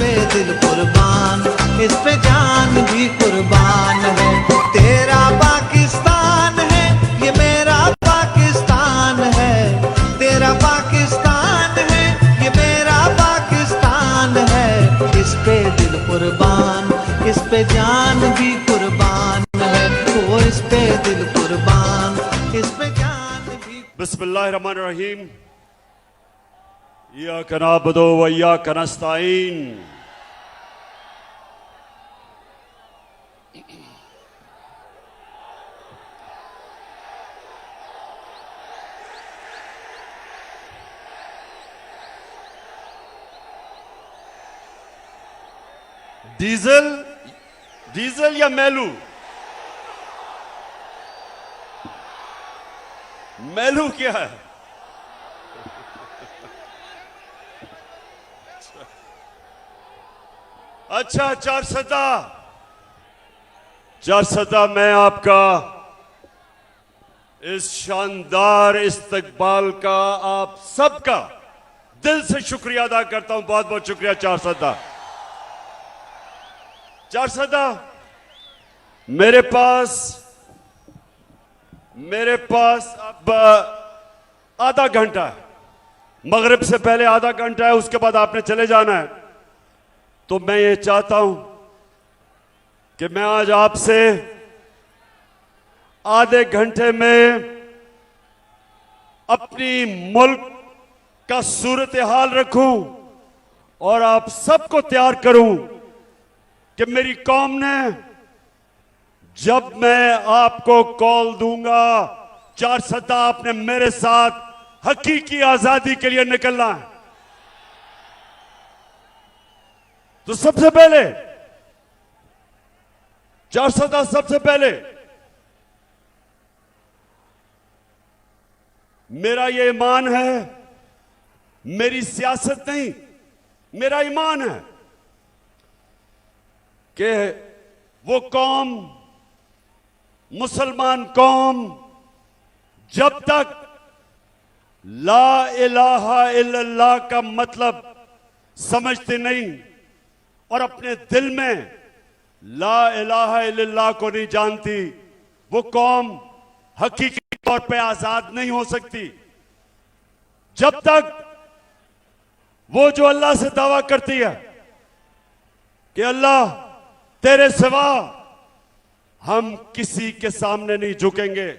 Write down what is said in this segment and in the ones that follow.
पे दिल कुर्बान, इस पे जान भी कुर्बान है। तेरा पाकिस्तान है, ये मेरा पाकिस्तान है। तेरा पाकिस्तान है, ये मेरा पाकिस्तान है। इस पे दिल कुर्बान, इस पे जान भी कुर्बान है। वो इस पे दिल कुर्बान, इस पे जान भी। बिस्मिल्लाहिर्रहमानिर्रहीम। इय्याका नअबुदु व इय्याका नस्तईन। डीजल डीजल या मेलू? मेलू क्या है? अच्छा, चारसदा मैं आपका इस शानदार इस्तकबाल का आप सबका दिल से शुक्रिया अदा करता हूं। बहुत बहुत शुक्रिया चारसदा। मेरे पास अब आधा घंटा है। मगरिब से पहले आधा घंटा है, उसके बाद आपने चले जाना है। तो मैं ये चाहता हूं कि मैं आज आपसे आधे घंटे में अपनी मुल्क का सूरत हाल रखूं और आप सबको तैयार करूं कि मेरी कौम ने जब मैं आपको कॉल दूंगा, चारसदा आपने मेरे साथ हकीकी आजादी के लिए निकलना है। तो सबसे पहले चारसदा, सबसे पहले मेरा ये ईमान है, मेरी सियासत नहीं, मेरा ईमान है कि वो कौम, मुसलमान कौम, जब तक ला इलाहा इल्लल्लाह का मतलब समझती नहीं और अपने दिल में ला इलाहा इल्लल्लाह को नहीं जानती, वो कौम हकीकी तौर पे आजाद नहीं हो सकती। जब तक वो जो अल्लाह से दावा करती है कि अल्लाह तेरे सिवा हम किसी के सामने नहीं झुकेंगे,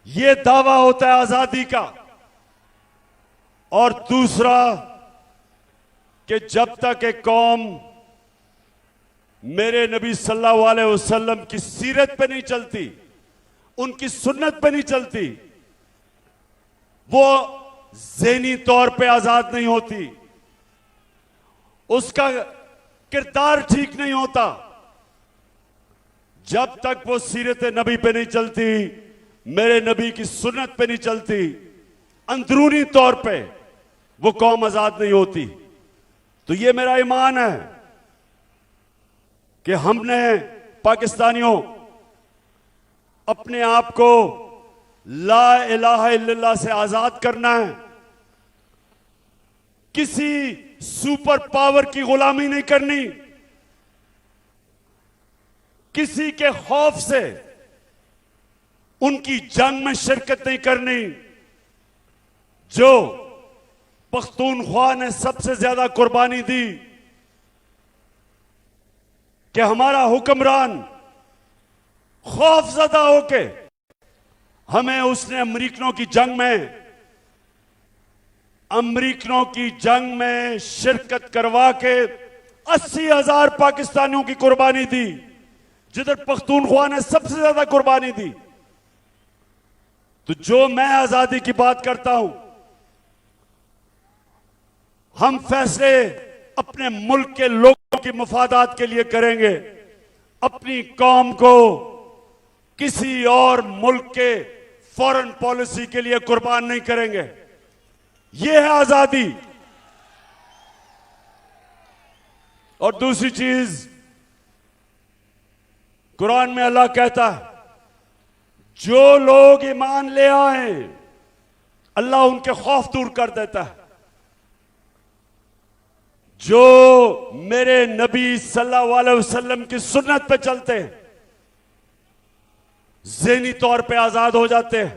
ये दावा होता है आजादी का। और दूसरा कि जब तक एक कौम मेरे नबी सल्लल्लाहु अलैहि वसल्लम की सीरत पे नहीं चलती, उनकी सुन्नत पे नहीं चलती, वो ज़हनी तौर पे आजाद नहीं होती, उसका किरदार ठीक नहीं होता। जब तक वो सीरत नबी पे नहीं चलती, मेरे नबी की सुन्नत पे नहीं चलती, अंदरूनी तौर पे वो कौम आजाद नहीं होती। तो ये मेरा ईमान है कि हमने पाकिस्तानियों अपने आप को ला इलाहा इल्लल्लाह से आजाद करना है। किसी सुपर पावर की गुलामी नहीं करनी, किसी के खौफ से उनकी जंग में शिरकत नहीं करनी। जो पख्तूनख्वा ने सबसे ज्यादा कुर्बानी दी कि हमारा हुक्मरान खौफजदा होके हमें उसने अमरीकनों की जंग में शिरकत करवा के 80,000 पाकिस्तानियों की कुर्बानी दी, जिधर पख्तूनख्वा ने सबसे ज्यादा कुर्बानी दी। तो जो मैं आजादी की बात करता हूं, हम फैसले अपने मुल्क के लोगों की मफादात के लिए करेंगे, अपनी कौम को किसी और मुल्क के फॉरेन पॉलिसी के लिए कुर्बान नहीं करेंगे। यह है आजादी। और दूसरी चीज, कुरान में अल्लाह कहता है जो लोग ईमान ले आए अल्लाह उनके खौफ दूर कर देता है। जो मेरे नबी सल्लल्लाहु अलैहि वसल्लम की सुन्नत पे चलते हैं, ज़हनी तौर पे आजाद हो जाते हैं,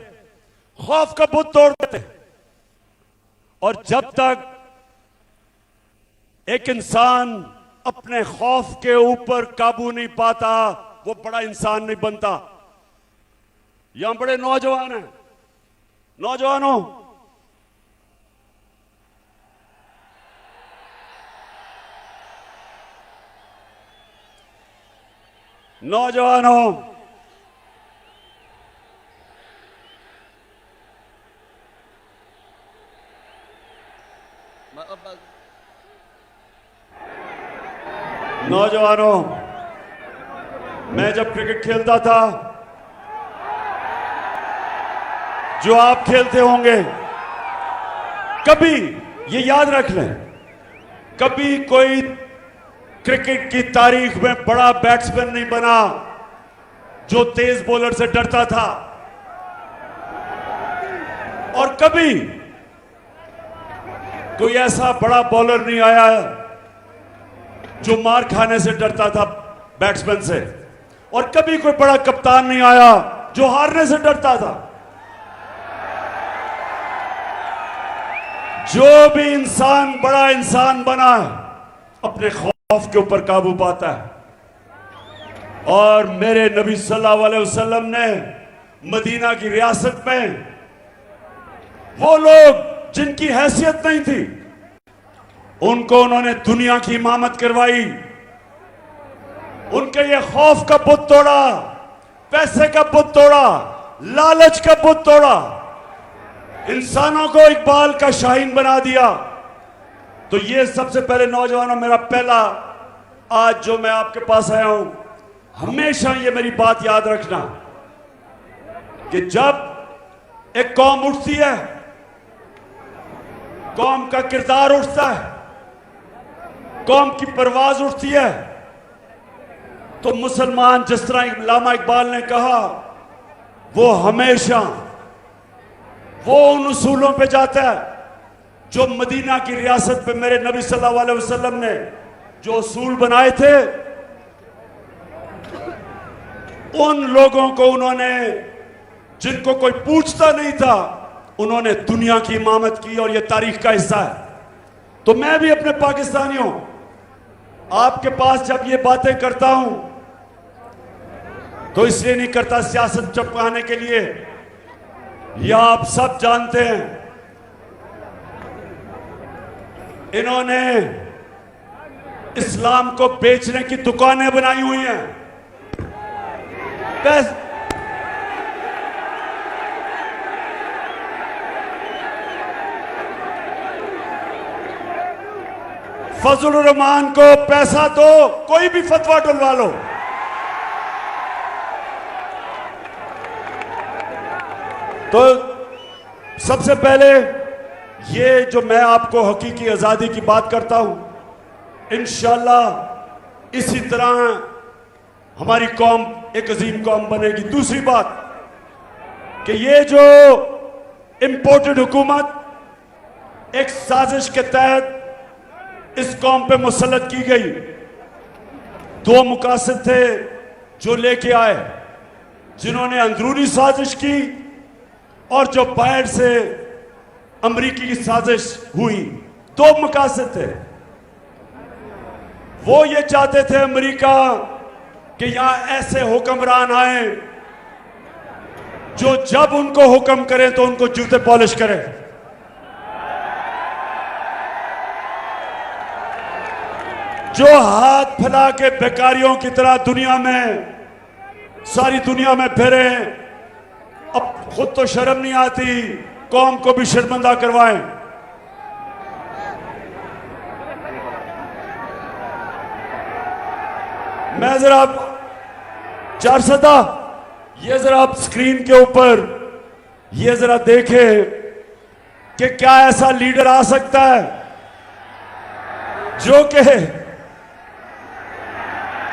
खौफ का बुत तोड़ देते हैं। और जब तक एक इंसान अपने खौफ के ऊपर काबू नहीं पाता, वो बड़ा इंसान नहीं बनता। यहां बड़े नौजवान हैं, नौजवानों, नौजवानों, नौजवानों, मैं जब क्रिकेट खेलता था, जो आप खेलते होंगे, कभी ये याद रख लें, कभी कोई क्रिकेट की तारीख में बड़ा बैट्समैन नहीं बना जो तेज बॉलर से डरता था, और कभी कोई ऐसा बड़ा बॉलर नहीं आया जो मार खाने से डरता था बैट्समैन से, और कभी कोई बड़ा कप्तान नहीं आया जो हारने से डरता था। जो भी इंसान बड़ा इंसान बना है, अपने खौफ के ऊपर काबू पाता है। और मेरे नबी सल्लल्लाहु अलैहि वसल्लम ने मदीना की रियासत में वो लोग जिनकी हैसियत नहीं थी, उनको उन्होंने दुनिया की इमामत करवाई, उनके ये खौफ का बुत तोड़ा, पैसे का बुत तोड़ा, लालच का बुत तोड़ा, इंसानों को इकबाल का शाहीन बना दिया। तो ये सबसे पहले नौजवानों, मेरा पहला आज जो मैं आपके पास आया हूं, हमेशा ये मेरी बात याद रखना कि जब एक कौम उठती है, कौम का किरदार उठता है, कौम की परवाज उठती है, तो मुसलमान, जिस तरह अल्लामा इकबाल ने कहा, वो हमेशा वो उन उसूलों पे जाता है जो मदीना की रियासत पे मेरे नबी सल्लल्लाहु अलैहि वसल्लम ने जो उसूल बनाए थे। उन लोगों को उन्होंने, जिनको कोई पूछता नहीं था, उन्होंने दुनिया की इमामत की, और यह तारीख का हिस्सा है। तो मैं भी अपने पाकिस्तानियों, आपके पास जब ये बातें करता हूं तो इसलिए नहीं करता सियासत चपकाने के लिए, या आप सब जानते हैं इन्होंने इस्लाम को बेचने की दुकानें बनाई हुई हैं। फजलुर रहमान को पैसा दो, कोई भी फतवा डलवा लो। तो सबसे पहले ये जो मैं आपको हकीकी आजादी की बात करता हूं, इंशाअल्लाह इसी तरह हमारी कौम एक अजीम कौम बनेगी। दूसरी बात कि ये जो इंपोर्टेड हुकूमत एक साजिश के तहत इस कौम पे मुसल्लत की गई, दो मुकासद थे जो लेके आए, जिन्होंने अंदरूनी साजिश की और जो बाहर से अमरीकी की साजिश हुई। दो मकासद थे। वो ये चाहते थे अमरीका कि यहां ऐसे हुक्मरान आए जो जब उनको हुक्म करें तो उनको जूते पॉलिश करें। जो हाथ फैला के बेकारियों की तरह दुनिया में, सारी दुनिया में फिरे, अब खुद तो शर्म नहीं आती, कौम को भी शर्मिंदा करवाएं। मैं जरा चार सदा ये जरा आप स्क्रीन के ऊपर ये जरा देखें कि क्या ऐसा लीडर आ सकता है जो कि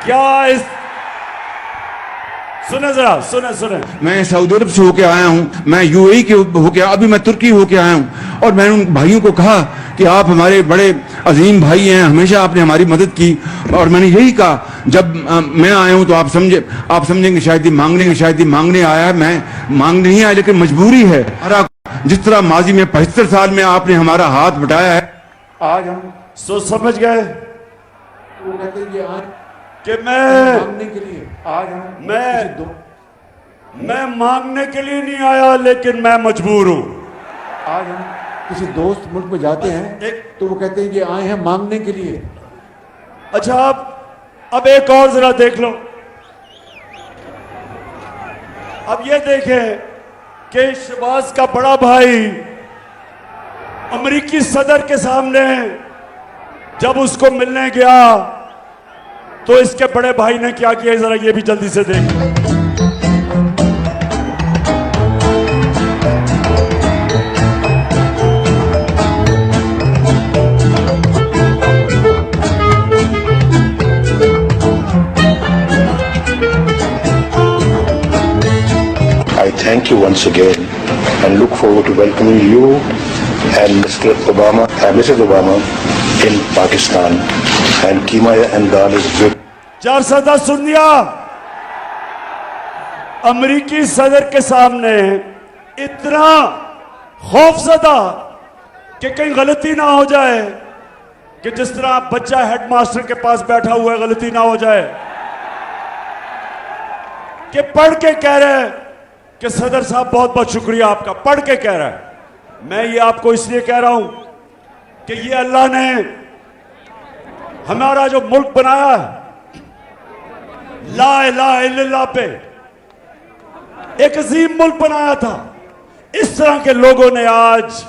क्या इस सुने जरा सुने। मैं सऊदी अरब से होके आया हूँ, मैं यूएई के होके, अभी मैं तुर्की होके आया हूँ, और मैंने उन भाइयों को कहा कि आप हमारे बड़े अजीम भाई हैं, हमेशा आपने हमारी मदद की। और मैंने यही कहा, जब मैं आया हूं तो आप समझेंगे शायद ही मांगने आया है। मैं मांगने नहीं आया, लेकिन मजबूरी है। जिस तरह माजी में 75 साल में आपने हमारा हाथ बटाया है, आज हम समझ गए वो कहते हैं कि आज कि मैं मांगने के लिए आज हम मैं मांगने के लिए नहीं आया, लेकिन मैं मजबूर हूं। आज हम किसी दोस्त मुल्क में जाते हैं तो वो कहते हैं कि आए हैं मांगने के लिए। अच्छा, अब एक और जरा देख लो। अब ये देखें कि शहबाज का बड़ा भाई अमेरिकी सदर के सामने जब उसको मिलने गया तो इसके बड़े भाई ने क्या किया, जरा ये भी जल्दी से देख लो। I thank you once again and look forward to welcoming you and Mrs. Obama in Pakistan. And Keema and Dal is good. 410 सुन दिया। अमेरिकी सदर के सामने इतना खौफजदा कि कहीं गलती ना हो जाए, कि जिस तरह बच्चा हेडमास्टर के पास बैठा हुआ है, गलती ना हो जाए, कि पढ़ के कह रहे हैं कि सदर साहब बहुत बहुत शुक्रिया आपका, पढ़ के कह रहा है। मैं ये आपको इसलिए कह रहा हूं कि ये अल्लाह ने हमारा जो मुल्क बनाया है, ला इलाहा इल्लल्लाह पे एक अजीम मुल्क बनाया था। इस तरह के लोगों ने आज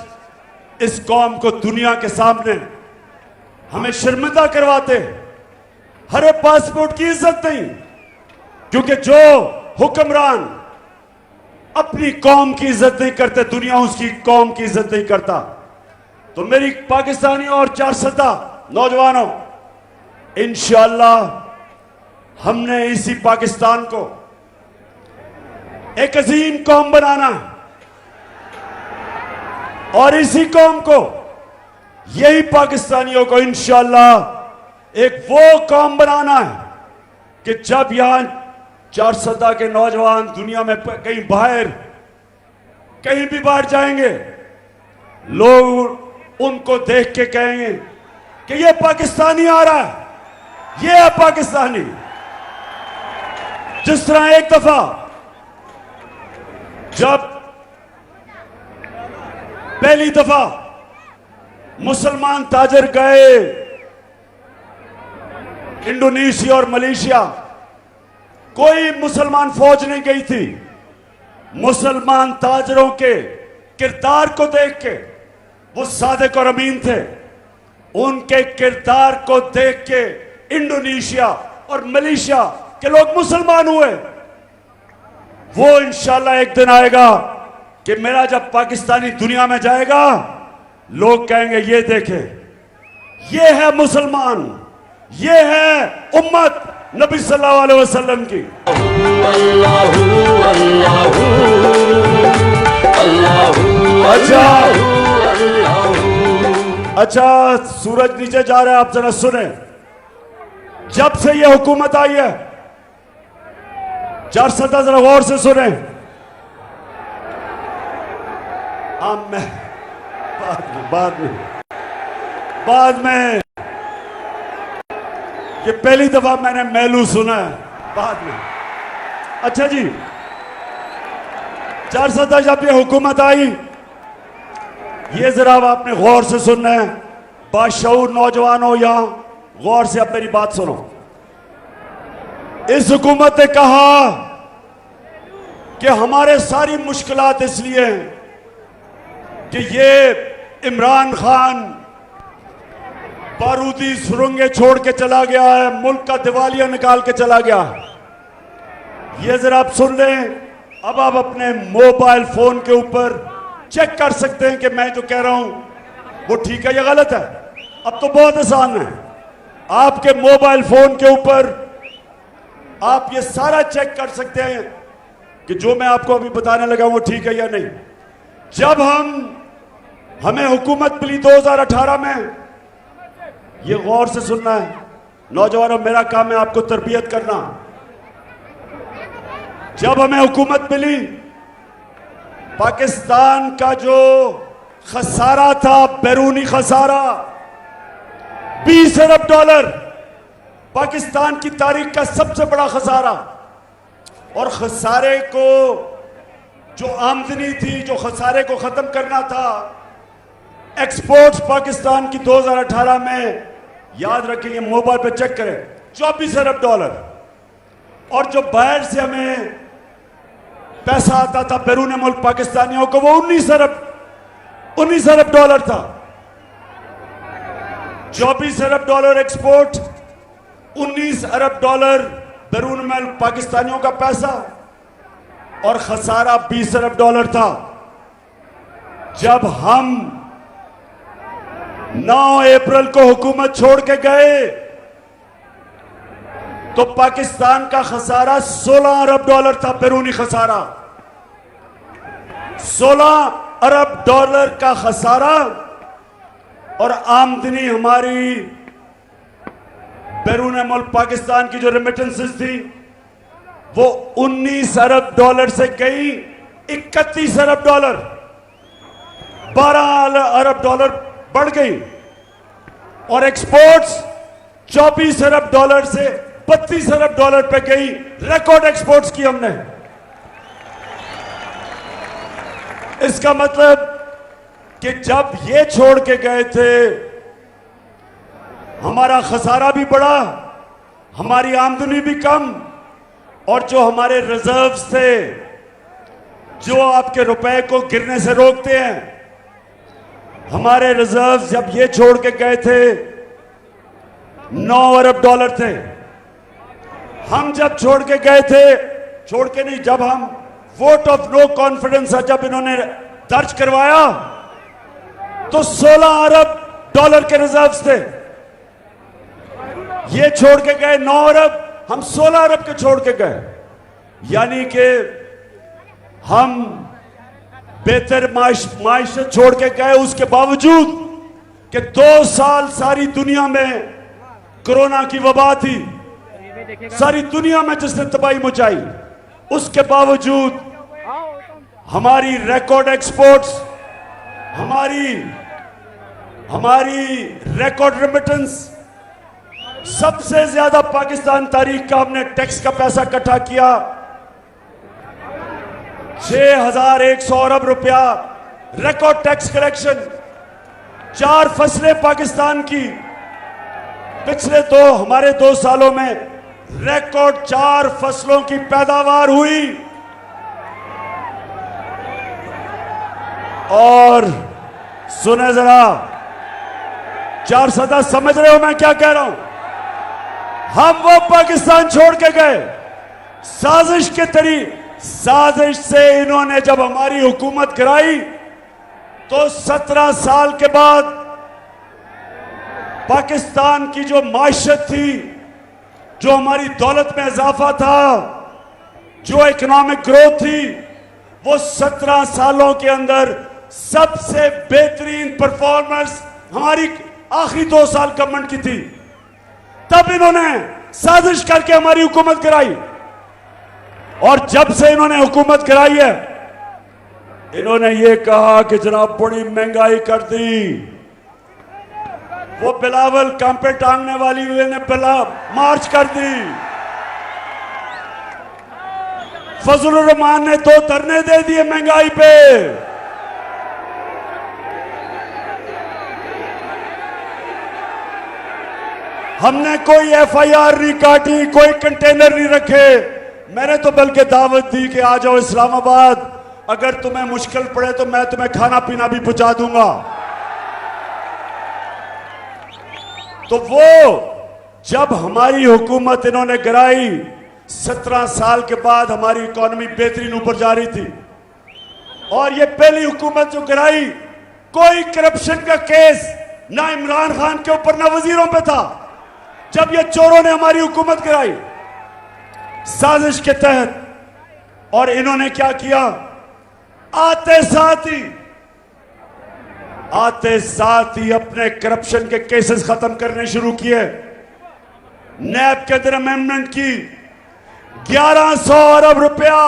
इस कौम को दुनिया के सामने हमें शर्मिंदा करवाते। हरे पासपोर्ट की इज्जत नहीं, क्योंकि जो हुक्मरान अपनी कौम की इज्जत नहीं करते, दुनिया उसकी कौम की इज्जत नहीं करता। तो मेरी पाकिस्तानी और 410 नौजवानों, इंशाअल्लाह हमने इसी पाकिस्तान को एक अजीम कौम बनाना है, और इसी कौम को, यही पाकिस्तानियों को इंशाअल्लाह एक वो कौम बनाना है कि जब यहां 410 के नौजवान दुनिया में कहीं भी बाहर जाएंगे, लोग उनको देख के कहेंगे कि ये पाकिस्तानी आ रहा है, ये है पाकिस्तानी। जिस तरह एक दफा जब पहली दफा मुसलमान ताजर गए इंडोनेशिया और मलेशिया, कोई मुसलमान फौज नहीं गई थी। मुसलमान ताजरों के किरदार को देख के, वो सादिक और अमीन थे, उनके किरदार को देख के इंडोनेशिया और मलेशिया के लोग मुसलमान हुए। वो इंशाल्लाह एक दिन आएगा कि मेरा जब पाकिस्तानी दुनिया में जाएगा, लोग कहेंगे ये देखे, ये है मुसलमान, ये है उम्मत नबी सल्लल्लाहु अलैहि वसल्लम की। अच्छा, सूरज नीचे जा रहा है, आप जरा सुने। जब से ये हुकूमत आई है, 410 जरा गौर से सुने। मैं बाद में ये पहली दफा मैंने मैलू सुना है, बाद में। अच्छा जी, 410 जब ये हुकूमत आई, ये जरा आपने गौर से सुनना है। बाशऊर नौजवानों, यहां गौर से अब मेरी बात सुनो। इस हुकूमत ने कहा कि हमारे सारी मुश्किलात इसलिए हैं कि ये इमरान खान बारूदी सुरंगें छोड़ के चला गया है, मुल्क का दिवालिया निकाल के चला गया। ये जरा आप सुन लें। अब आप अपने मोबाइल फोन के ऊपर चेक कर सकते हैं कि मैं जो कह रहा हूं वो ठीक है या गलत है। अब तो बहुत आसान है, आपके मोबाइल फोन के ऊपर आप ये सारा चेक कर सकते हैं कि जो मैं आपको अभी बताने लगा वो ठीक है या नहीं। जब हमें हुकूमत मिली 2018 में, ये गौर से सुनना है नौजवानों, मेरा काम है आपको तरबियत करना। जब हमें हुकूमत मिली, पाकिस्तान का जो खसारा था, बैरूनी खसारा $20 अरब, पाकिस्तान की तारीख का सबसे बड़ा खसारा। और खसारे को जो आमदनी थी, जो खसारे को खत्म करना था, एक्सपोर्ट्स पाकिस्तान की 2018 में, याद रखिए, मोबाइल पे चेक करें, $24 अरब। और जो बाहर से हमें पैसा आता था बैरून मुल्क पाकिस्तानियों को, वो $19 अरब था। $24 अरब एक्सपोर्ट, $19 अरब बैरून मुल्क पाकिस्तानियों का पैसा, और खसारा $20 अरब था। जब हम 9 अप्रैल को हुकूमत छोड़ के गए तो पाकिस्तान का खसारा $16 अरब था, बैरूनी खसारा। $16 अरब का खसारा, और आमदनी हमारी बैरून मुल्क पाकिस्तान की जो रेमिटेंसेस थी वो $19 अरब से गई $31 अरब, $12 अरब बढ़ गई। और एक्सपोर्ट्स $24 अरब से $32 अरब पे गई। रिकॉर्ड एक्सपोर्ट्स की हमने। इसका मतलब कि जब ये छोड़ के गए थे, हमारा खसारा भी बढ़ा, हमारी आमदनी भी कम, और जो हमारे रिजर्व्स थे, जो आपके रुपए को गिरने से रोकते हैं, हमारे रिजर्व्स जब ये छोड़ के गए थे $9 अरब थे। हम जब छोड़ के गए थे, छोड़ के नहीं, जब हम वोट ऑफ नो कॉन्फिडेंस जब इन्होंने दर्ज करवाया तो $16 अरब के रिजर्व्स थे। ये छोड़ के गए 9 अरब, हम 16 अरब के छोड़ के गए। यानी कि हम बेहतर माइशत छोड़ के गए, उसके बावजूद कि 2 साल सारी दुनिया में कोरोना की वबा थी, सारी दुनिया में जिसने तबाही मचाई, उसके बावजूद हमारी रिकॉर्ड एक्सपोर्ट्स, हमारी रिकॉर्ड रेमिटेंस, सबसे ज्यादा पाकिस्तान तारीख का हमने टैक्स का पैसा इकट्ठा किया, 6100 अरब रुपया रिकॉर्ड टैक्स कलेक्शन। 4 फसलें पाकिस्तान की पिछले हमारे 2 सालों में रिकॉर्ड 4 फसलों की पैदावार हुई। और सुने जरा, 4 सदा समझ रहे हो मैं क्या कह रहा हूं? हम वो पाकिस्तान छोड़ के गए साजिश से। इन्होंने जब हमारी हुकूमत गिराई तो 17 साल के बाद पाकिस्तान की जो माइशत थी, जो हमारी दौलत में इजाफा था, जो इकोनॉमिक ग्रोथ थी, वो 17 सालों के अंदर सबसे बेहतरीन परफॉर्मेंस हमारी आखिरी 2 साल गवर्नमेंट की थी। तब इन्होंने साजिश करके हमारी हुकूमत गिराई, और जब से इन्होंने हुकूमत गिराई है, इन्होंने ये कहा कि जनाब बड़ी महंगाई कर दी। वो बिलावल कांपे टांगने वाली ने मार्च कर दी। फजलुर रहमान ने 2 धरने दे दिए महंगाई पे। हमने कोई FIR नहीं काटी, कोई कंटेनर नहीं रखे। मैंने तो बल्कि दावत दी कि आ जाओ इस्लामाबाद, अगर तुम्हें मुश्किल पड़े तो मैं तुम्हें खाना पीना भी पहुंचा दूंगा। तो वो जब हमारी हुकूमत इन्होंने गिराई, 17 साल के बाद हमारी इकोनॉमी बेहतरीन ऊपर जा रही थी। और ये पहली हुकूमत जो गिराई, कोई करप्शन का केस ना इमरान खान के ऊपर ना वजीरों पे था। जब ये चोरों ने हमारी हुकूमत गिराई साजिश के तहत, और इन्होंने क्या किया, आते साथ ही आते साथ ही अपने करप्शन के केसेस खत्म करने शुरू किए। नैब के अंदर अमेंडमेंट की 1100 अरब रुपया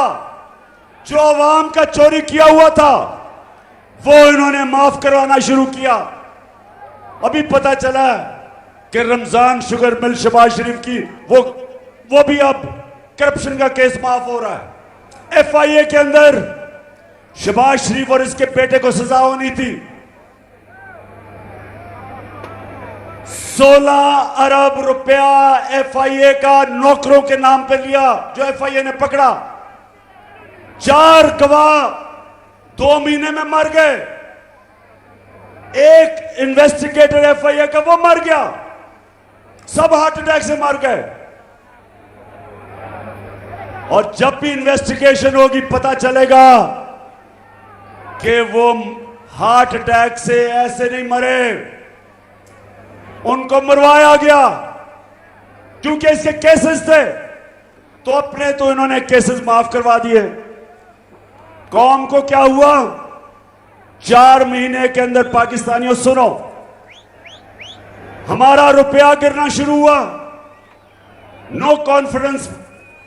जो अवाम का चोरी किया हुआ था वो इन्होंने माफ करवाना शुरू किया। अभी पता चला कि रमजान शुगर मिल शहबाज शरीफ की वो भी अब करप्शन का केस माफ हो रहा है। FIA के अंदर शहबाज शरीफ और इसके बेटे को सजा होनी थी। 16 अरब रुपया FIA का नौकरों के नाम पे लिया जो FIA ने पकड़ा। 4 गवाह 2 महीने में मर गए। एक इन्वेस्टिगेटर FIA का वो मर गया, सब हार्ट अटैक से मर गए। और जब भी इन्वेस्टिगेशन होगी पता चलेगा कि वो हार्ट अटैक से ऐसे नहीं मरे, उनको मरवाया गया क्योंकि इसके केसेस थे। तो अपने तो इन्होंने केसेस माफ करवा दिए। कौम को क्या हुआ? 4 महीने के अंदर पाकिस्तानियों सुनो, हमारा रुपया गिरना शुरू हुआ। नो कॉन्फिडेंस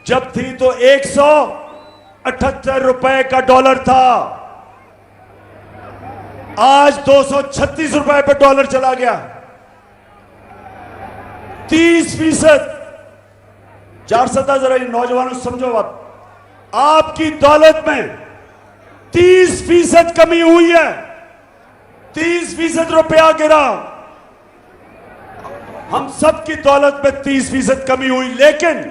जब थी तो 178 रुपए का डॉलर था, आज 236 रुपए पे डॉलर चला गया। 30%। 400 जरा ये नौजवानों समझो बात, आपकी दौलत में 30% कमी हुई है। 30% रुपया गिरा। हम सबकी दौलत में 30% कमी हुई, लेकिन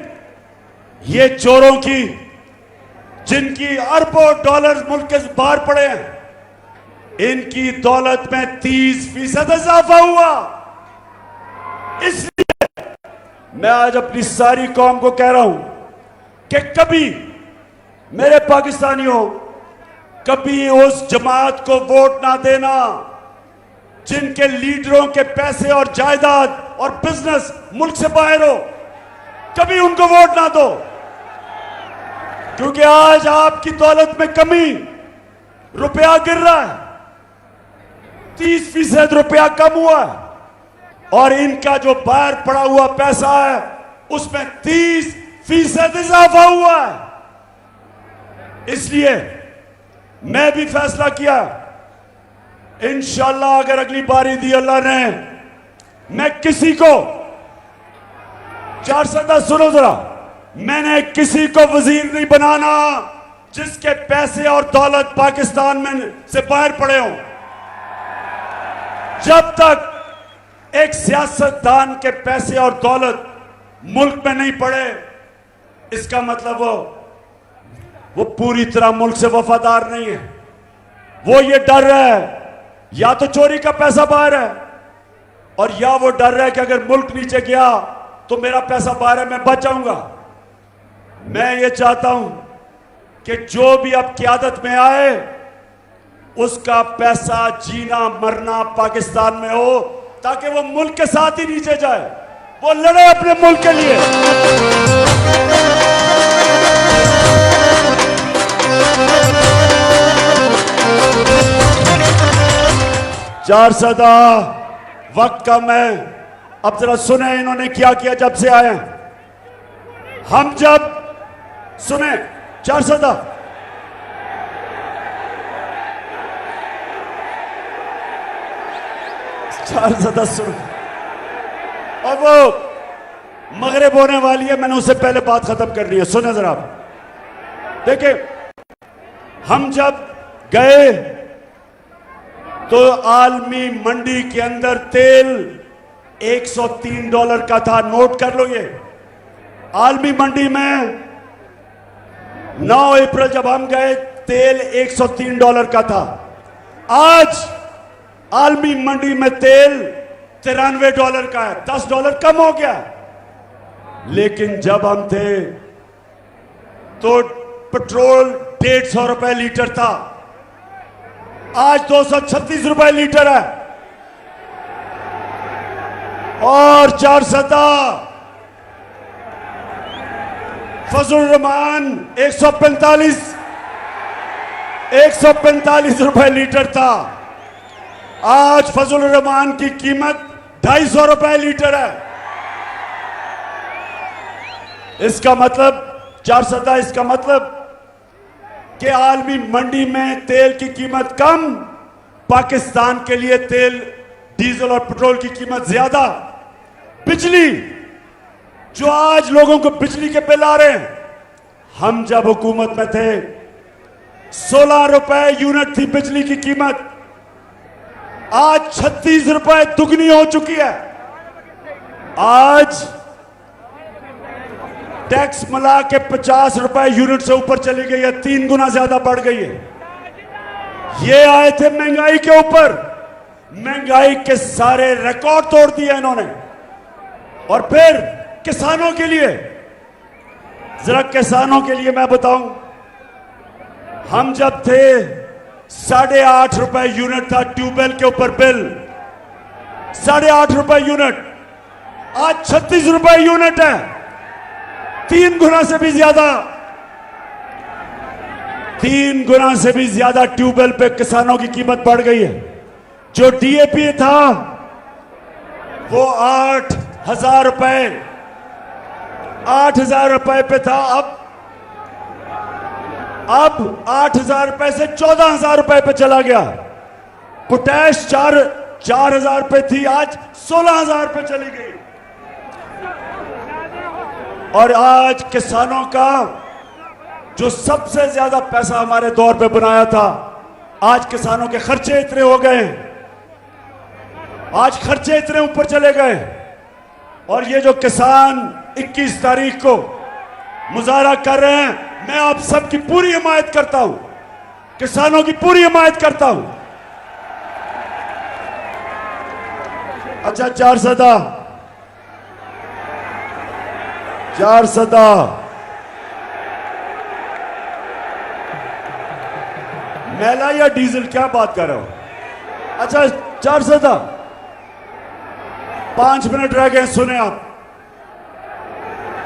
ये चोरों की जिनकी अरबों डॉलर मुल्क के बाहर पड़े हैं, इनकी दौलत में 30% इजाफा हुआ। इसलिए मैं आज अपनी सारी कौम को कह रहा हूं कि कभी मेरे पाकिस्तानियों, कभी उस जमात को वोट ना देना जिनके लीडरों के पैसे और जायदाद और बिजनेस मुल्क से बाहर हो। कभी उनको वोट ना दो, क्योंकि आज आपकी दौलत में कमी, रुपया गिर रहा है, 30% रुपया कम हुआ है और इनका जो बाहर पड़ा हुआ पैसा है उसमें 30% इजाफा हुआ है। इसलिए मैं भी फैसला किया, इंशाल्लाह अगर अगली बारी दी अल्लाह ने, मैं किसी को 410 सुनो जरा, मैंने किसी को वजीर नहीं बनाना जिसके पैसे और दौलत पाकिस्तान में से बाहर पड़े हों। जब तक एक सियासतदान के पैसे और दौलत मुल्क में नहीं पड़े, इसका मतलब वो पूरी तरह मुल्क से वफादार नहीं है। वो ये डर रहा है या तो चोरी का पैसा बाहर है, और या वो डर रहा है कि अगर मुल्क नीचे गया तो मेरा पैसा बाहर है, मैं बच जाऊंगा। मैं ये चाहता हूं कि जो भी अब क़यादत में आए उसका पैसा जीना मरना पाकिस्तान में हो, ताकि वो मुल्क के साथ ही नीचे जाए, वो लड़े अपने मुल्क के लिए। चार सदा वक्त कम है, अब जरा सुने इन्होंने क्या किया जब से आए। हम जब सुने 400 सुनो, और वो मगरिब होने वाली है, मैंने उससे पहले बात खत्म करनी है। सुने जरा, देखिए हम जब गए तो आलमी मंडी के अंदर तेल $103 का था। नोट कर लो, ये आलमी मंडी में 9 अप्रैल जब हम गए तेल $103 का था। आज आलमी मंडी में तेल $93 का है, $10 कम हो गया। लेकिन जब हम थे तो पेट्रोल 150 रुपए लीटर था, आज 236 रुपए लीटर है। और 400 फजल रहमान 145 रुपए लीटर था, आज फजल रहमान की कीमत 250 रुपए लीटर है। इसका मतलब 400, इसका मतलब कि आलमी मंडी में तेल की कीमत कम, पाकिस्तान के लिए तेल, डीजल और पेट्रोल की कीमत ज्यादा। बिजली, जो आज लोगों को बिजली के बिल आ रहे हैं, हम जब हुकूमत में थे 16 रुपए यूनिट थी बिजली की कीमत, आज 36 रुपए दुगनी हो चुकी है। आज टैक्स मिला के 50 रुपए यूनिट से ऊपर चली गई है, 3 गुना ज्यादा बढ़ गई है। ये आए थे महंगाई के ऊपर, महंगाई के सारे रिकॉर्ड तोड़ दिए इन्होंने। और फिर किसानों के लिए, जरा किसानों के लिए मैं बताऊं, हम जब थे 8.5 रुपए यूनिट था ट्यूबवेल के ऊपर बिल, 8.5 रुपए यूनिट, आज 36 रुपए यूनिट है, 3 गुना से भी ज्यादा, 3 गुना से भी ज्यादा ट्यूबवेल पे किसानों की कीमत बढ़ गई है। जो डीएपी था वो 8,000 रुपए, 8,000 रुपए पे था, अब 8,000 रुपए से 14,000 रुपए पे चला गया। पोटैश 4,000 रुपए थी, आज 16,000 रुपए चली गई। और आज किसानों का जो सबसे ज्यादा पैसा हमारे दौर पे बनाया था, आज किसानों के खर्चे इतने हो गए, आज खर्चे इतने ऊपर चले गए। और ये जो किसान 21 तारीख को मुजाहरा कर रहे हैं, मैं आप सबकी पूरी हिमायत करता हूं, किसानों की पूरी हिमायत करता हूं। अच्छा, 400 मैला या डीजल, क्या बात कर रहे हो? अच्छा, 400, 5 मिनट रह गए, सुने आप।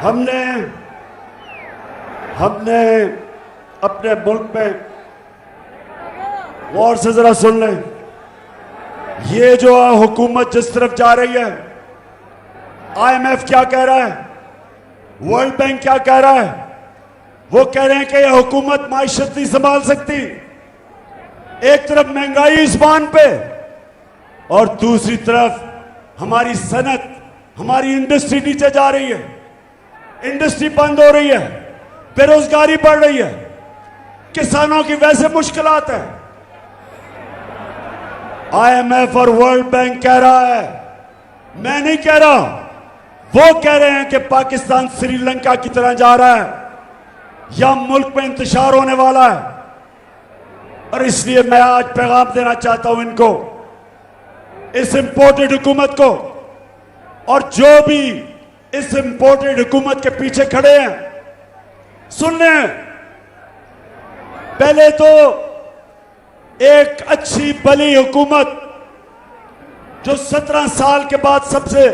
हमने अपने मुल्क में गौर से जरा सुन लें, ये जो हुकूमत जिस तरफ जा रही है, आईएमएफ क्या कह रहा है, वर्ल्ड बैंक क्या कह रहा है, वो कह रहे हैं कि यह हुकूमत माइशत नहीं संभाल सकती। एक तरफ महंगाई इस्बान पे, और दूसरी तरफ हमारी सनत, हमारी इंडस्ट्री नीचे जा रही है, इंडस्ट्री बंद हो रही है, बेरोजगारी बढ़ रही है, किसानों की वैसे मुश्किलात है। आईएमएफ और वर्ल्ड बैंक कह रहा है, मैं नहीं कह रहा, वो कह रहे हैं कि पाकिस्तान श्रीलंका की तरह जा रहा है या मुल्क में इंतशार होने वाला है। और इसलिए मैं आज पैगाम देना चाहता हूं इनको, इस इंपोर्टेड हुकूमत को, और जो भी इस इंपोर्टेड हुकूमत के पीछे खड़े हैं, सुन लें, पहले तो एक अच्छी भली हुकूमत जो 17 साल के बाद सबसे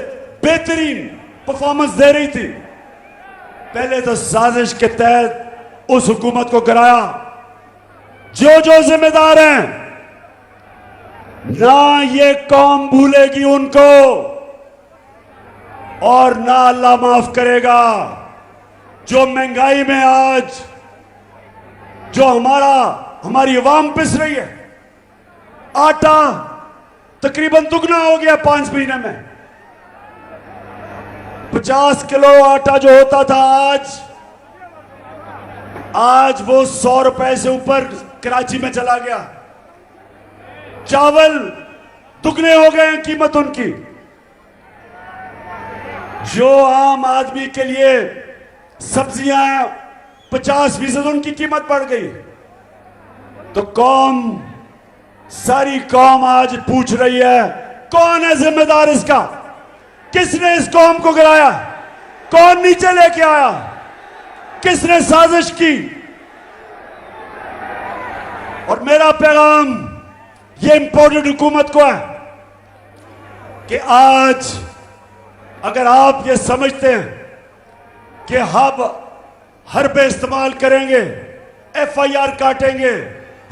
बेहतरीन परफॉर्मेंस दे रही थी, पहले तो साजिश के तहत उस हुकूमत को गिराया। जो जिम्मेदार हैं, ना ये कौम भूलेगी उनको, और ना अल्लाह माफ करेगा। जो महंगाई में आज जो हमारी अवाम पिस रही है, आटा तकरीबन दुगना हो गया 5 महीने में। 50 किलो आटा जो होता था, आज वो 100 रुपए से ऊपर कराची में चला गया। चावल दुगने हो गए हैं कीमत उनकी। जो आम आदमी के लिए सब्जियां 50% उनकी कीमत बढ़ गई। तो सारी कौम आज पूछ रही है, कौन है जिम्मेदार इसका? किसने इस कौम को गिराया? कौन नीचे लेके आया? किसने साजिश की? और मेरा पैगाम ये इंपोर्टेड हुकूमत को है कि आज अगर आप ये समझते हैं कि हम हरबे इस्तेमाल करेंगे, एफआईआर काटेंगे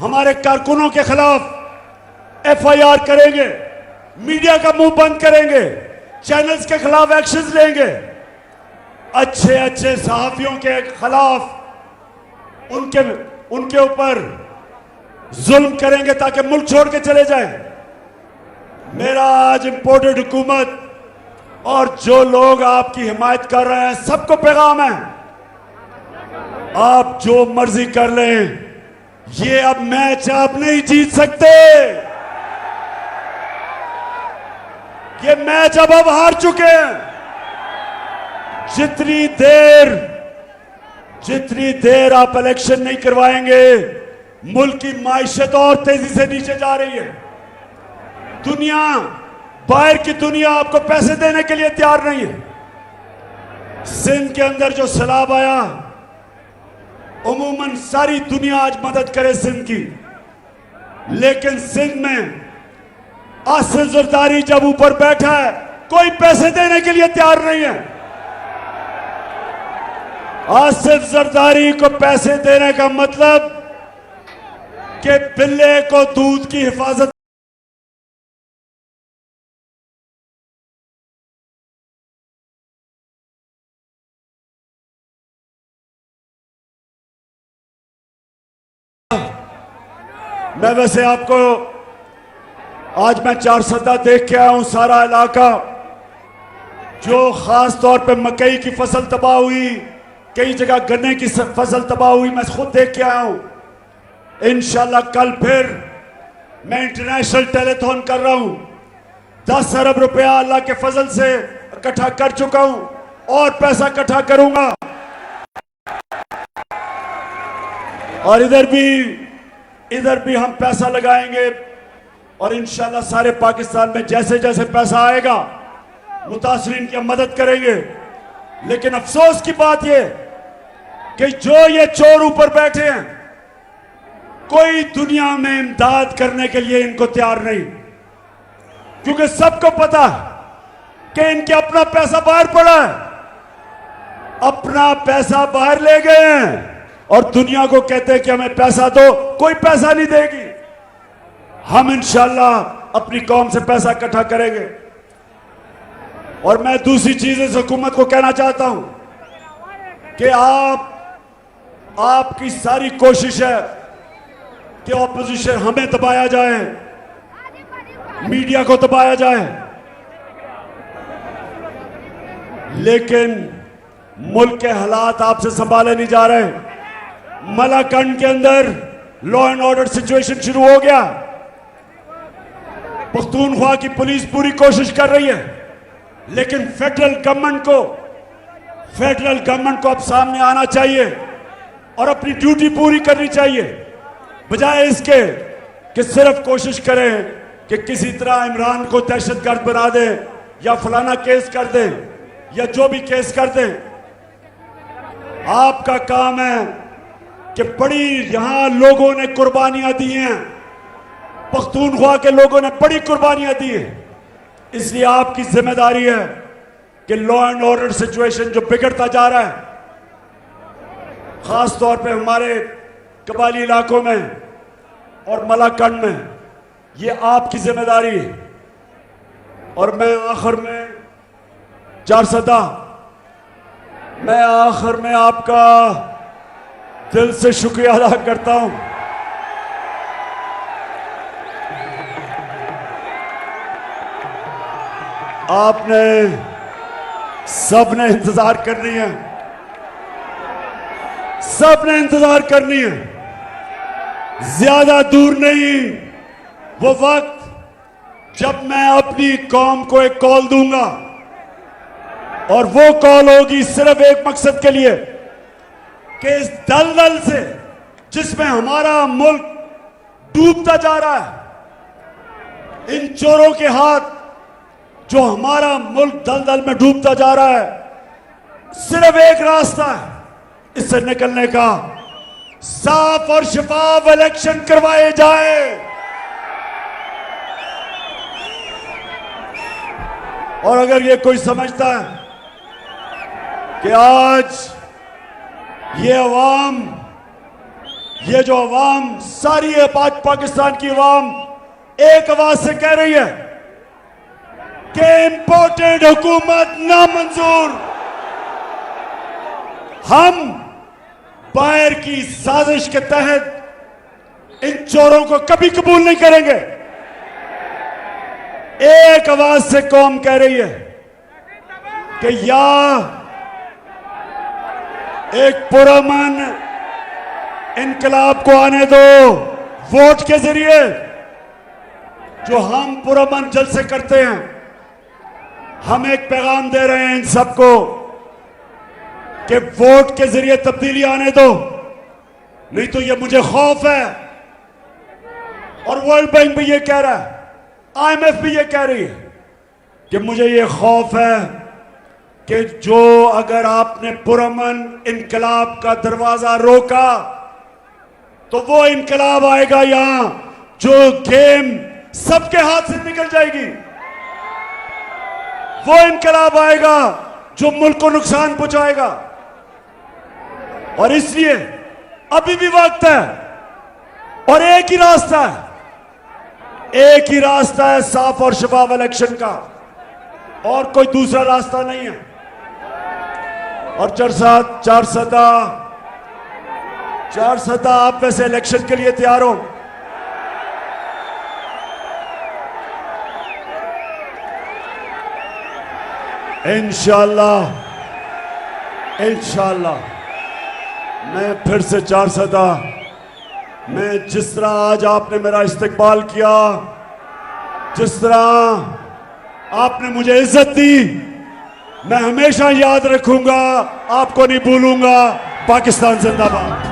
हमारे कारकुनों के खिलाफ, FIR करेंगे, मीडिया का मुंह बंद करेंगे, चैनल्स के खिलाफ एक्शन लेंगे, अच्छे अच्छे सहाफियों के खिलाफ उनके ऊपर जुल्म करेंगे ताकि मुल्क छोड़ के चले जाएं। मेरा आज इंपोर्टेड हुकूमत और जो लोग आपकी हिमायत कर रहे हैं सबको पैगाम है, आप जो मर्जी कर लें, ये अब मैच आप नहीं जीत सकते। ये मैच अब हार चुके हैं। जितनी देर आप इलेक्शन नहीं करवाएंगे, मुल्क की माइशत और तेजी से नीचे जा रही है। दुनिया, बाहर की दुनिया आपको पैसे देने के लिए तैयार नहीं है। सिंध के अंदर जो सैलाब आया, उमूमन सारी दुनिया आज मदद करे सिंध की, लेकिन सिंध में आसिफ जरदारी जब ऊपर बैठा है, कोई पैसे देने के लिए तैयार नहीं है। आसिफ जरदारी को पैसे देने का मतलब कि बिल्ले को दूध की हिफाजत। मैं वैसे आपको आज मैं चारसदा देख के आया हूं, सारा इलाका जो खास तौर पे मकई की फसल तबाह हुई, कई जगह गन्ने की फसल तबाह हुई, मैं खुद देख के आया हूं। इंशाल्लाह कल फिर मैं इंटरनेशनल टेलीथॉन कर रहा हूं। 10 अरब रुपया अल्लाह के फजल से इकट्ठा कर चुका हूं और पैसा इकट्ठा करूंगा। और इधर भी हम पैसा लगाएंगे और इंशाल्लाह सारे पाकिस्तान में जैसे जैसे पैसा आएगा मुतासरीन की हम मदद करेंगे। लेकिन अफसोस की बात यह कि जो ये चोर ऊपर बैठे हैं, कोई दुनिया में इमदाद करने के लिए इनको तैयार नहीं, क्योंकि सबको पता है कि इनके अपना पैसा बाहर पड़ा है, अपना पैसा बाहर ले गए हैं और दुनिया को कहते हैं कि हमें पैसा दो, कोई पैसा नहीं देगी। हम इंशाल्लाह अपनी कौम से पैसा इकट्ठा करेंगे। और मैं दूसरी चीज इस हुकूमत को कहना चाहता हूं कि आपकी सारी कोशिश है कि ऑपोजिशन हमें दबाया जाए, मीडिया को दबाया जाए, लेकिन मुल्क के हालात आपसे संभाले नहीं जा रहे। मलाकंड के अंदर लॉ एंड ऑर्डर सिचुएशन शुरू हो गया। पख्तूनख्वा की पुलिस पूरी कोशिश कर रही है, लेकिन फेडरल गवर्नमेंट को अब सामने आना चाहिए और अपनी ड्यूटी पूरी करनी चाहिए, बजाय इसके कि सिर्फ कोशिश करें कि किसी तरह इमरान को दहशतगर्द बना दें या फलाना केस कर दें या जो भी केस कर दें। आपका काम है कि बड़ी यहां लोगों ने कुर्बानियां दी हैं, पख्तूनख्वा के लोगों ने बड़ी कुर्बानियां दी हैं, इसलिए आपकी जिम्मेदारी है कि लॉ एंड ऑर्डर सिचुएशन जो बिगड़ता जा रहा है, खास तौर पे हमारे कबायली इलाकों में और मलाकंड में, ये आपकी जिम्मेदारी है। और मैं आखिर में चारसदा, मैं आखिर में आपका दिल से शुक्रिया अदा करता हूं। आपने सबने इंतजार करनी है, सबने इंतजार करनी है। ज्यादा दूर नहीं वो वक्त जब मैं अपनी कौम को एक कॉल दूंगा, और वो कॉल होगी सिर्फ एक मकसद के लिए कि इस दलदल से जिसमें हमारा मुल्क डूबता जा रहा है, इन चोरों के हाथ जो हमारा मुल्क दलदल में डूबता जा रहा है, सिर्फ एक रास्ता है इससे निकलने का, साफ और शफाफ इलेक्शन करवाए जाए। और अगर ये कोई समझता है कि आज ये जो अवाम सारी है, पाकिस्तान की अवाम एक आवाज से कह रही है कि इंपोर्टेड हुकूमत नामंजूर। हम बाहर की साजिश के तहत इन चोरों को कभी कबूल नहीं करेंगे। एक आवाज से कौम कह रही है कि या एक पुरअमन इनकलाब को आने दो वोट के जरिए, जो हम पुरअमन जलसे करते हैं। हम एक पैगाम दे रहे हैं इन सबको कि वोट के जरिए तब्दीली आने दो, नहीं तो ये मुझे खौफ है। और वर्ल्ड बैंक भी ये कह रहा है, IMF भी ये कह रही है कि मुझे ये खौफ है कि जो अगर आपने पुरअमन इनकलाब का दरवाजा रोका तो वो इनकलाब आएगा यहां जो गेम सबके हाथ से निकल जाएगी। वो इनकलाब आएगा जो मुल्क को नुकसान पहुंचाएगा। और इसलिए अभी भी वक्त है और एक ही रास्ता है, एक ही रास्ता है साफ और शफाफ इलेक्शन का, और कोई दूसरा रास्ता नहीं है। और चार सदा आप वैसे इलेक्शन के लिए तैयार हो? इंशाअल्लाह मैं फिर से 4 सदा, मैं जिस तरह आज आपने मेरा इस्तकबाल किया, जिस तरह आपने मुझे इज्जत दी, मैं हमेशा याद रखूंगा, आपको नहीं भूलूंगा। पाकिस्तान जिंदाबाद।